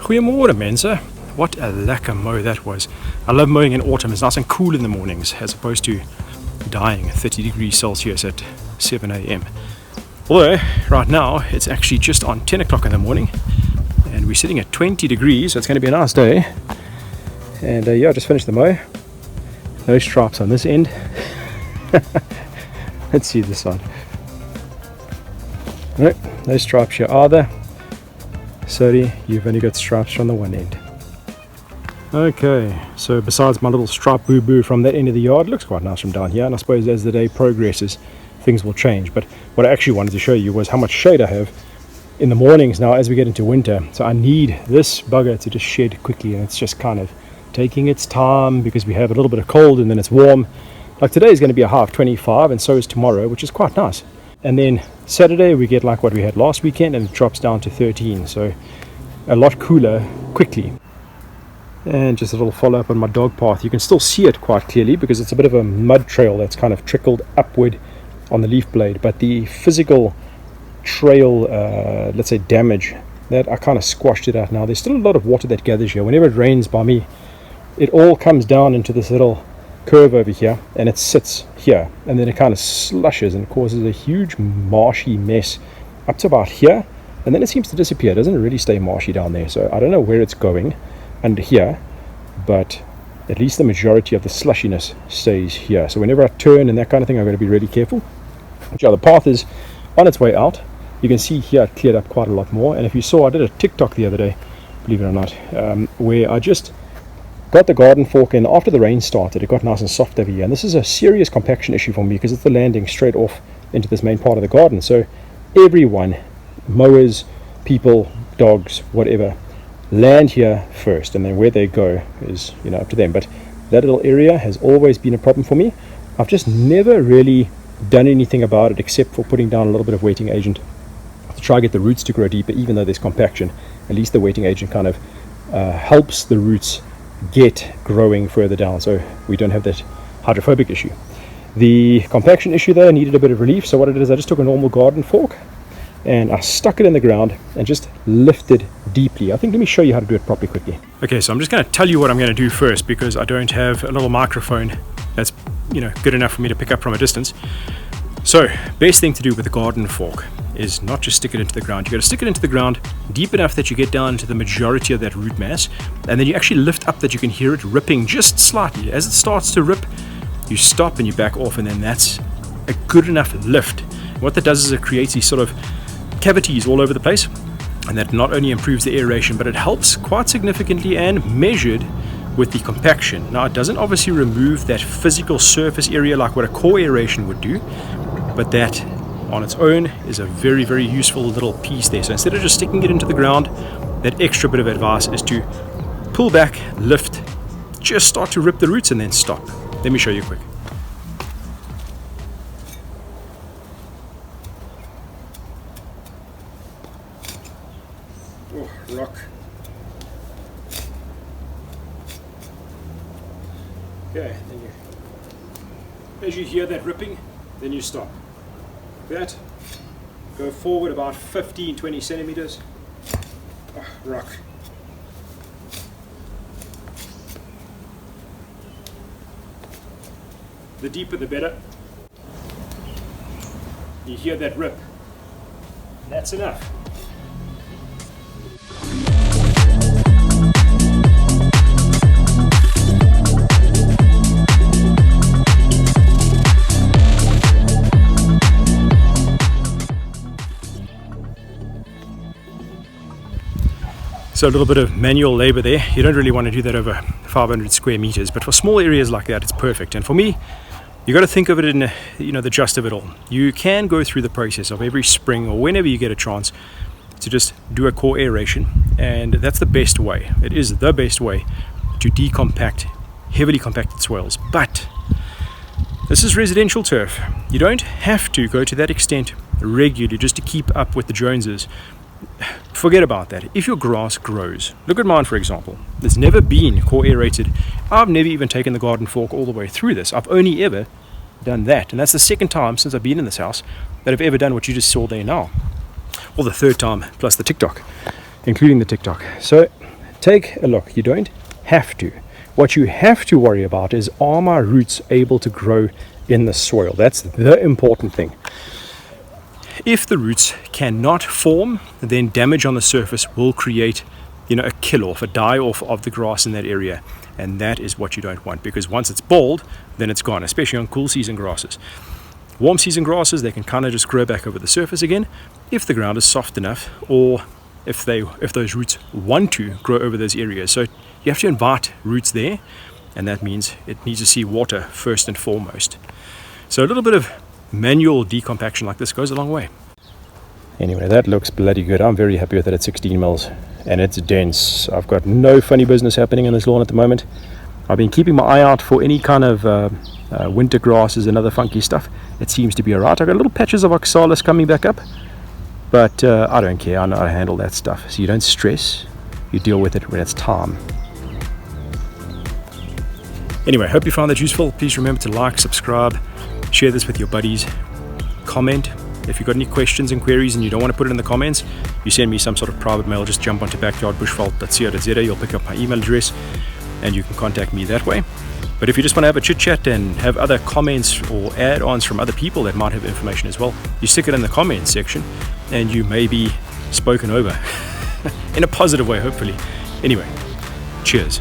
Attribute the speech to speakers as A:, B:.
A: Goeiemorgen mensen. What a lekker mow that was. I love mowing in autumn. It's nice and cool in the mornings as opposed to dying 30 degrees Celsius at 7 a.m. Although right now it's actually just on 10 o'clock in the morning and we're sitting at 20 degrees, so it's going to be a nice day. And yeah, I just finished the mow. No stripes on this end. Let's see this side. No stripes here either. Sorry, you've only got stripes from the one end. Okay, so besides my little stripe boo-boo from that end of the yard, it looks quite nice from down here, and I suppose as the day progresses things will change. But what I actually wanted to show you was how much shade I have in the mornings now as we get into winter. So I need this bugger to just shed quickly, and it's just kind of taking its time because we have a little bit of cold and then it's warm. Like today is going to be a high of 25 and so is tomorrow, which is quite nice. And then Saturday we get like what we had last weekend and it drops down to 13, so a lot cooler quickly. And just a little follow up on my dog path. You can still see it quite clearly because it's a bit of a mud trail that's kind of trickled upward on the leaf blade, but the physical trail, let's say damage, that I kind of squashed it out now. There's still a lot of water that gathers here. Whenever it rains by me, it all comes down into this little curve over here and it sits here and then it kind of slushes and causes a huge marshy mess up to about here, and then it seems to disappear. It doesn't really stay marshy down there, so I don't know where it's going under here, but at least the majority of the slushiness stays here. So whenever I turn and that kind of thing, I'm going to be really careful. Yeah, the path is on its way out. You can see here it cleared up quite a lot more, and if you saw, I did a TikTok the other day, believe it or not, where I just got the garden fork in after the rain started. It got nice and soft over here, and this is a serious compaction issue for me because it's the landing straight off into this main part of the garden. So everyone, mowers, people, dogs, whatever, land here first, and then where they go is, you know, up to them. But that little area has always been a problem for me. I've just never really done anything about it except for putting down a little bit of wetting agent to try to get the roots to grow deeper. Even though there's compaction, at least the wetting agent kind of helps the roots get growing further down, so we don't have that hydrophobic issue. The compaction issue though needed a bit of relief, so what I did is I just took a normal garden fork and I stuck it in the ground and just lifted deeply. I think, let me show you how to do it properly quickly. Okay, so I'm just going to tell you what I'm going to do first because I don't have a little microphone that's, you know, good enough for me to pick up from a distance. So best thing to do with the garden fork is not just stick it into the ground. You got to stick it into the ground deep enough that you get down to the majority of that root mass, and then you actually lift up that you can hear it ripping just slightly. As it starts to rip, you stop and you back off, and then that's a good enough lift. What that does is it creates these sort of cavities all over the place, and that not only improves the aeration, but it helps quite significantly and measured with the compaction. Now it doesn't obviously remove that physical surface area like what a core aeration would do, but that on its own is a very, very useful little piece there. So instead of just sticking it into the ground, that extra bit of advice is to pull back, lift, just start to rip the roots and then stop. Let me show you quick. Oh, rock. Okay, then as you hear that ripping, then you stop. That, go forward about 15-20 centimeters. Oh, rock. The deeper the better. You hear that rip. That's enough. So a little bit of manual labor there. You don't really want to do that over 500 square meters, but for small areas like that, it's perfect. And for me, you got to think of it in, you know, the gist of it all. You can go through the process of every spring or whenever you get a chance to just do a core aeration, and that's the best way. It is the best way to decompact heavily compacted soils. But this is residential turf. You don't have to go to that extent regularly just to keep up with the Joneses. Forget about that. If your grass grows, look at mine for example. There's never been core aerated. I've never even taken the garden fork all the way through this. I've only ever done that, and that's the second time since I've been in this house that I've ever done what you just saw there now. Or the third time plus the TikTok, including the TikTok. So take a look. You don't have to. What you have to worry about is, are my roots able to grow in the soil? That's the important thing. If the roots cannot form, then damage on the surface will create, a kill off, a die off of the grass in that area. And that is what you don't want, because once it's bald, then it's gone, especially on cool season grasses. Warm season grasses, they can kind of just grow back over the surface again if the ground is soft enough, or if those roots want to grow over those areas. So you have to invite roots there, and that means it needs to see water first and foremost. So a little bit of manual decompaction like this goes a long way. Anyway, that looks bloody good. I'm very happy with it at 16 mils, and it's dense. I've got no funny business happening in this lawn at the moment. I've been keeping my eye out for any kind of winter grasses and other funky stuff. It seems to be alright. I've got little patches of oxalis coming back up, but I don't care. I know how to handle that stuff. So you don't stress, you deal with it when it's time. Anyway, hope you found that useful. Please remember to like, subscribe, share this with your buddies, comment. If you've got any questions and queries and you don't want to put it in the comments, you send me some sort of private mail. Just jump onto backyardbushveld.co.za. You'll pick up my email address and you can contact me that way. But if you just want to have a chit chat and have other comments or add-ons from other people that might have information as well, you stick it in the comments section and you may be spoken over in a positive way, hopefully. Anyway, cheers.